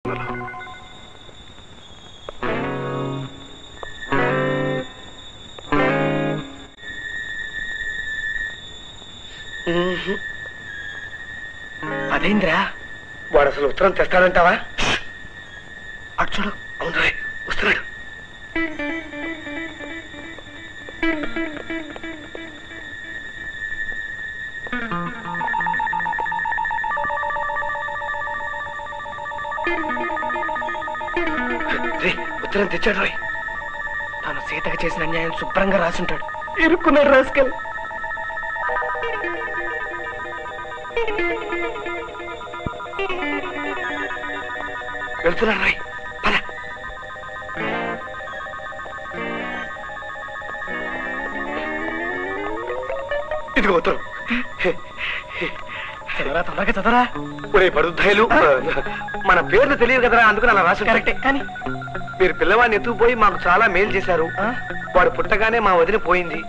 ప్రయత్నాలు. అదేంద్రా, వాడు అసలు ఉత్తరం తెస్తాడంటావా? అటు చూడు. అవును, వస్తున్నాడు. ఉత్తరం తెచ్చాడు రాయ్. తను సీతకు చేసిన అన్యాయం శుభ్రంగా రాసుంటాడు. ఇరుక్కున్నాడు రాసుకెళ్ళి. వెళ్తున్నాడు రాయ్. పద. ఇదిగో ఉత్తరం. చదవరా, తొందరగా చదవరా. ఒరే పడుద్దాయిలు, మన పేర్లు తెలియదు కదరా, అందుకని అలా రాసు. కరెక్టే, కానీ మీరు పిల్లవాడిని ఎత్తుకుపోయి మాకు చాలా మేలు చేశారు. వాడు పుట్టగానే మా వదిన పోయింది.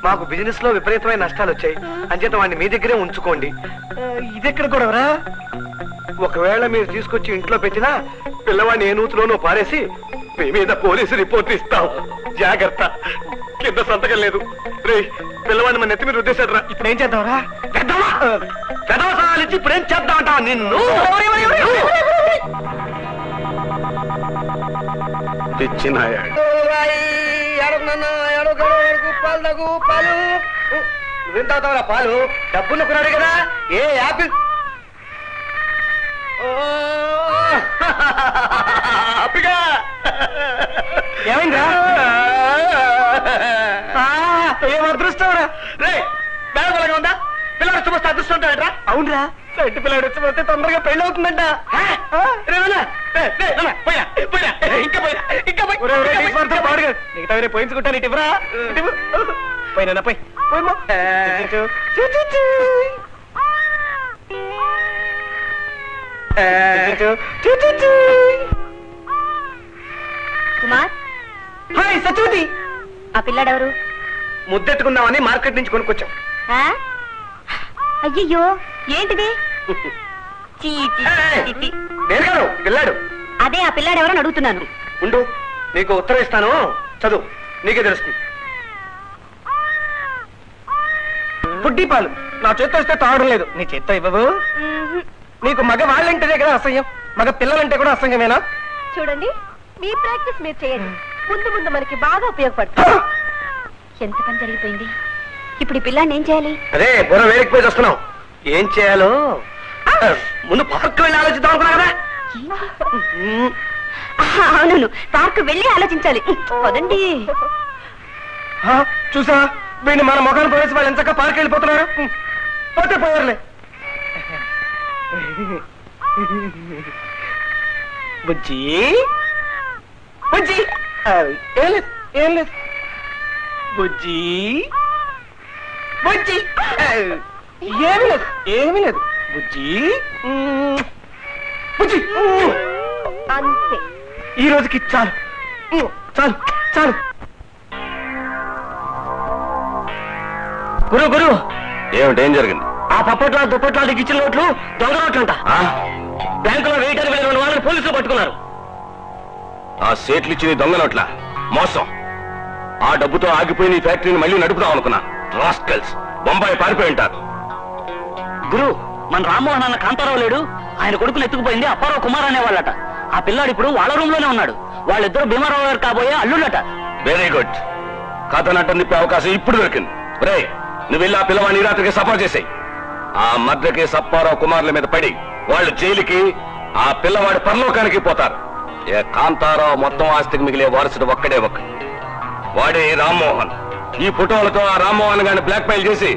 మాకు బిజినెస్ లో విపరీతమైన నష్టాలు వచ్చాయి. అంచేత వాడిని మీ దగ్గరే ఉంచుకోండి. ఇదెక్కడ కూడా ఒకవేళ మీరు తీసుకొచ్చి ఇంట్లో పెట్టినా పిల్లవాడిని ఏ నూతులోనూ పారేసి మీ మీద పోలీసు రిపోర్ట్ ఇస్తాం. జాగ్రత్త. కింద సంతకం లేదు. రే, పిల్లవాడిని మన నెత్తి మీద ఉద్దేశాడు రా. ఇప్పుడు ఏం చేద్దాంరా? పెదవ సవాలు ఇచ్చి ఇప్పుడు ఏం చేద్దామంటావా నిన్ను? నువ్వేం తాగుతావురా పాలు? డబ్బున్న కొన్నాడు కదా. ఏ యాపిల్ ఏమైందా? ఏం అదృష్టంరా. రే, బేడగలగా ఉందా? పిల్లలు చూస్తే అదృష్టం ఉంటాడరా? అవునరా, సెంటి పిల్లాడు వచ్చిపోతే తొందరగా పెళ్లి అవుతుందంట. మిగతా పోయించుకుంటాను. ఇటు ఇవ్వరా. పోయినా పోయి. కుమార్, హాయ్ సత్యవతి. ఆ పిల్లాడెవరు? ముద్దెట్టుకుందామని మార్కెట్ నుంచి కొనుక్కొచ్చాం. అయ్యయ్యో, ఏంటిది? నేను కాదు, పిల్లాడు. అదే ఆ పిల్లాడెవరని అడుగుతున్నాను. ఉండు, నీకు ఉత్తరం ఇస్తాను, చదువు, నీకే తెలుస్తుంది. పుట్టి పాలు నా చేత్తో ఇస్తే తాగడం లేదు. నీ చేత్తో ఇవ్వవు. నీకు మగ వాళ్ళంటేనే కదా అసహ్యం, మగ పిల్లలంటే కూడా అసహ్యమేనా? చూడండి, మీ ప్రాక్టీస్ మీరు చేయండి. ముందు ముందు మనకి బాగా ఉపయోగపడుతుంది. ఎంత పని జరిగిపోయింది. ఇప్పుడు ఈ పిల్లాన్ని ఏం చేయాలి? అదే బుర్ర వేడికిపోయి వస్తున్నావు. ఏం చేయాలో ముందు పార్క్ వెళ్ళి ఆలోచిద్దాం అనుకున్నా కదా. అవును, పార్క్ వెళ్ళి ఆలోచించాలి. వదండి. చూసా, వీడిని మన మొఖాన్ని పోయేసి వాళ్ళు ఎంతగా పార్క్ వెళ్ళిపోతున్నారు. పోతే పోయారులే. బుజ్జి బుజ్జి, ఏం లేదు ఏం లేదు. బుజ్జి బుజ్జి, ఏమి లేదు ఏమి లేదు. బుజ్జి బుజ్జి, అంతే. ఈ రోజుకి చాలు చాలు చాలు. గురు గురు, ఏమిటి, ఏం జరిగింది? ఆ పప్పట్లా దుప్పట్లాంటి ఇచ్చిన నోట్లు దొంగ నోట్లంట. బ్యాంకులో వెయిటర్ వెళ్ళిన వాళ్ళని పోలీసులు పట్టుకున్నారు. ఆ సేట్లు ఇచ్చి దొంగ నోట్ల మోసం. ఆ డబ్బుతో ఆగిపోయిన ఈ ఫ్యాక్టరీని మళ్ళీ నడుపుదాం అనుకున్నా. రాస్కల్స్ బొంబాయి పారిపోయి ఉంటారు. గురు, మన రామ్మోహన్ అన్న కాంతారావు లేడు, ఆయన కొడుకుని ఎత్తుకుపోయింది అప్పారావు కుమార్ అనేవాళ్ళట. ఆ పిల్లాడు ఇప్పుడు వాళ్ళ రూమ్ లోనే ఉన్నాడు. వాళ్ళిద్దరు భీమారావు గారు కాబోయే అల్లుళ్ళట. Very good. కథ నటన తిప్పే అవకాశం ఇప్పుడు దొరికింది. రే, నువ్వు వెళ్ళి ఆ పిల్లవాడిని రాత్రికి సపోర్ట్ చేసాయి. ఆ మధ్యకి సప్పారావు కుమార్ల మీద పడి వాళ్ళు జైలుకి, ఆ పిల్లవాడి పరలోకానికి పోతారు. ఏ కాంతారావు మొత్తం ఆస్తికి మిగిలే వారసుడు ఒక్కడే ఒక్క, వాడే రామ్మోహన్. ఈ ఫోటోలతో ఆ రామ్మోహన్ గారిని బ్లాక్ మెయిల్ చేసి